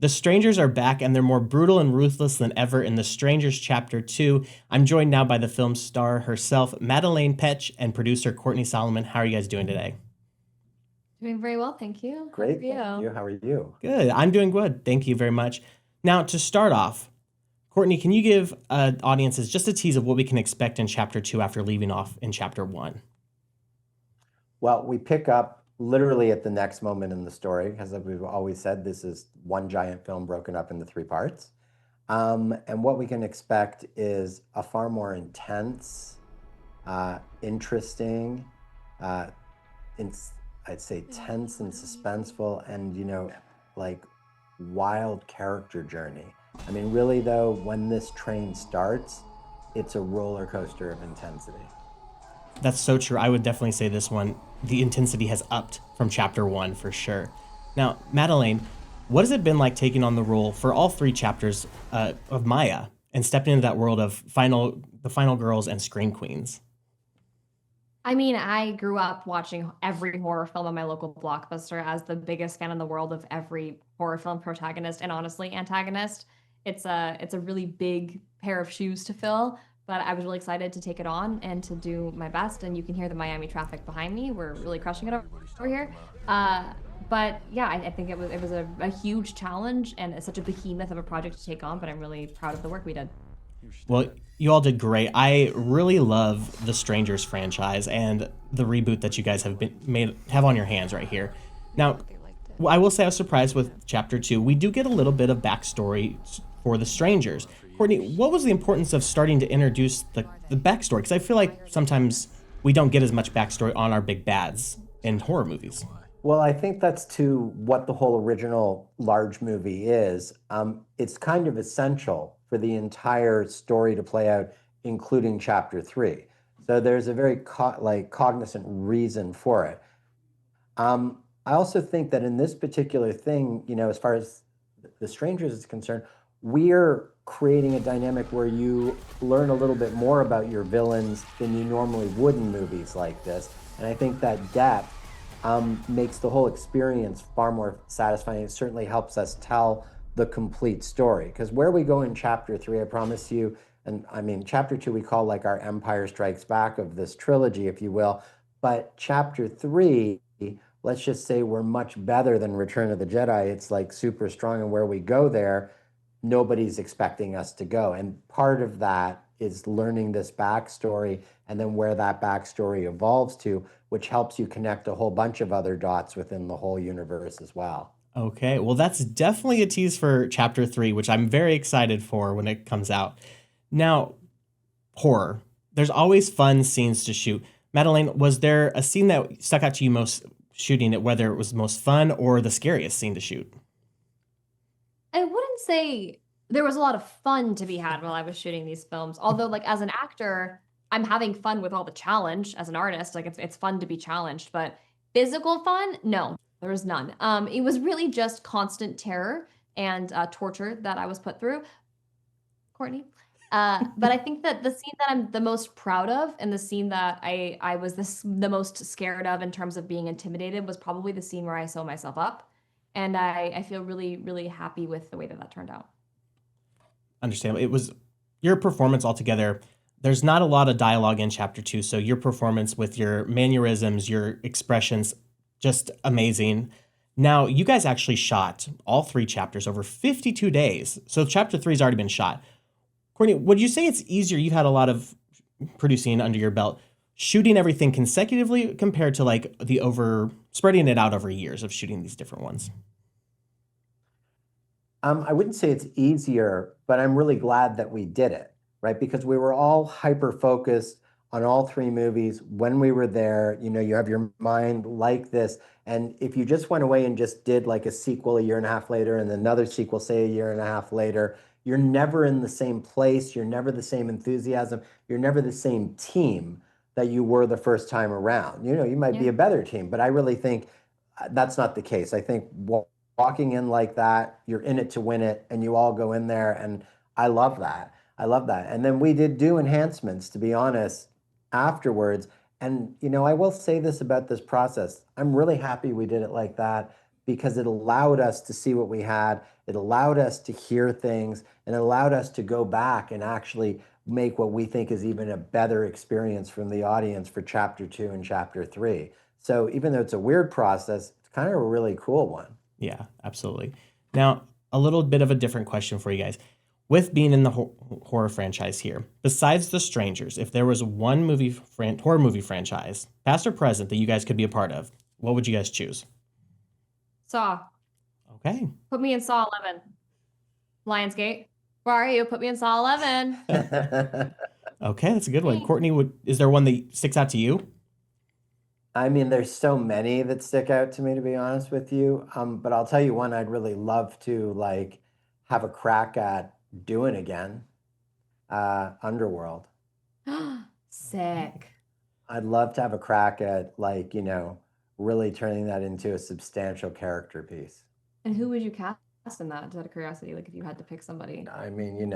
The Strangers are back and they're more brutal and ruthless than ever in The Strangers Chapter 2. I'm joined now by the film star herself, Madelaine Petsch, and producer Courtney Solomon. How are you guys doing today? Doing very well, thank you. How are Great, thank you? you. How are you? Good. I'm doing good. Thank you very much. Now, to start off, Courtney, can you give audiences just a tease of what we can expect in Chapter 2 after leaving off in Chapter 1? Well, we pick up literally at the next moment in the story, because as we've always said, this is one giant film broken up into three parts. And what we can expect is a far more intense, interesting, uh, I'd say tense and suspenseful, and like wild character journey. I mean, really though, when this train starts, it's a roller coaster of intensity. That's so true. I would definitely say this one, the intensity has upped from Chapter 1 for sure. Now, Madelaine, what has it been like taking on the role for all three chapters of Maya and stepping into that world of the final girls and scream queens? I mean, I grew up watching every horror film on my local Blockbuster as the biggest fan in the world of every horror film protagonist and honestly antagonist. It's a really big pair of shoes to fill, but I was really excited to take it on and to do my best. And you can hear the Miami traffic behind me. We're really crushing it over here. Uh, but yeah, I think it was a huge challenge and it's such a behemoth of a project to take on. But I'm really proud of the work we did. Well, you all did great. I really love the Strangers franchise and the reboot that you guys have on your hands right here. Now, I will say I was surprised with Chapter 2. We do get a little bit of backstory for the Strangers. Courtney, what was the importance of starting to introduce the backstory? Because I feel like sometimes we don't get as much backstory on our big bads in horror movies. Well, I think that's to what the whole original large movie is. It's kind of essential for the entire story to play out, including chapter three. So there's a very cognizant reason for it. I also think that in this particular thing, as far as the strangers is concerned, we're creating a dynamic where you learn a little bit more about your villains than you normally would in movies like this. And I think that depth makes the whole experience far more satisfying. It certainly helps us tell the complete story. Because where we go in chapter three, I promise you, and I mean, chapter two, we call like our Empire Strikes Back of this trilogy, if you will. But chapter three, let's just say we're much better than Return of the Jedi. It's like super strong. And where we go there, nobody's expecting us to go. And part of that is learning this backstory and then where that backstory evolves to, which helps you connect a whole bunch of other dots within the whole universe as well. Okay, well, that's definitely a tease for Chapter 3, which I'm very excited for when it comes out. Now, horror. There's always fun scenes to shoot. Madelaine, was there a scene that stuck out to you most shooting it, whether it was most fun or the scariest scene to shoot? I wouldn't say there was a lot of fun to be had while I was shooting these films. Although, like as an actor, I'm having fun with all the challenge. As an artist, like it's fun to be challenged, but physical fun, no, there was none. It was really just constant terror and torture that I was put through. Courtney. But I think that the scene that I'm the most proud of and the scene that I was the most scared of in terms of being intimidated was probably the scene where I sew myself up. And I feel really, really happy with the way that that turned out. Understandable. It was your performance altogether. There's not a lot of dialogue in Chapter 2, so your performance with your mannerisms, your expressions, just amazing. Now, you guys actually shot all three chapters over 52 days. So Chapter 3 has already been shot. Courtney, would you say it's easier? You've had a lot of producing under your belt, shooting everything consecutively compared to like the over spreading it out over years of shooting these different ones. I wouldn't say it's easier, but I'm really glad that we did it, right? Because we were all hyper focused on all three movies when we were there. You have your mind like this. And if you just went away and just did like a sequel a year and a half later and another sequel, say a year and a half later, you're never in the same place. You're never the same enthusiasm. You're never the same team that you were the first time around. You might Yeah. be a better team, but I really think that's not the case. I think walking in like that, you're in it to win it, and you all go in there, and I love that. I love that. And then we did do enhancements, to be honest, afterwards. And I will say this about this process. I'm really happy we did it like that because it allowed us to see what we had. It allowed us to hear things, and it allowed us to go back and actually make what we think is even a better experience from the audience for chapter 2 and chapter 3. So even though it's a weird process, it's kind of a really cool one. Yeah, absolutely. Now, a little bit of a different question for you guys. With being in the horror franchise here, besides The Strangers, if there was one horror movie franchise, past or present, that you guys could be a part of, what would you guys choose? Saw. Okay. Put me in Saw 11. Lionsgate. Where are you? Put me in Saw 11. Okay, that's a good one. Courtney, is there one that sticks out to you? I mean, there's so many that stick out to me, to be honest with you. But I'll tell you one I'd really love to like have a crack at doing again. Underworld. Sick. I'd love to have a crack at like, really turning that into a substantial character piece. And who would you cast in that? Just out of curiosity, like if you had to pick somebody. I mean,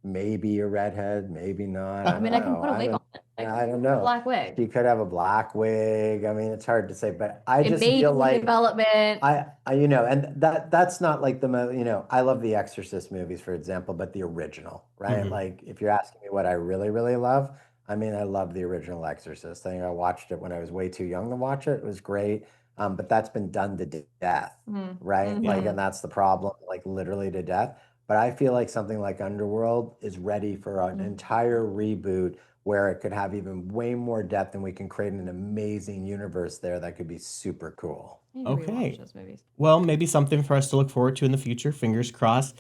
maybe a redhead, maybe not. I mean, I can put a wig on it. I don't know. Black wig. She could have a black wig. I mean, it's hard to say, but I It just may feel be like development. and that's not like the most, I love the Exorcist movies, for example, but the original, right? Mhm. Like if you're asking me what I really, really love, I mean, I love the original Exorcist. I think I watched it when I was way too young to watch it. It was great. But that's been done to death, right? Mhm. Like, and that's the problem, like literally to death. But I feel like something like Underworld is ready for an entire reboot where it could have even way more depth, and we can create an amazing universe there that could be super cool. I need to Okay. rewatch those movies. Well, maybe something for us to look forward to in the future. Fingers crossed.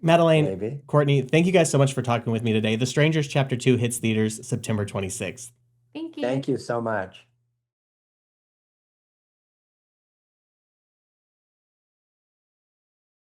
Madelaine, Maybe. Courtney, thank you guys so much for talking with me today. The Strangers Chapter 2 hits theaters September 26th. Thank you. Thank you so much.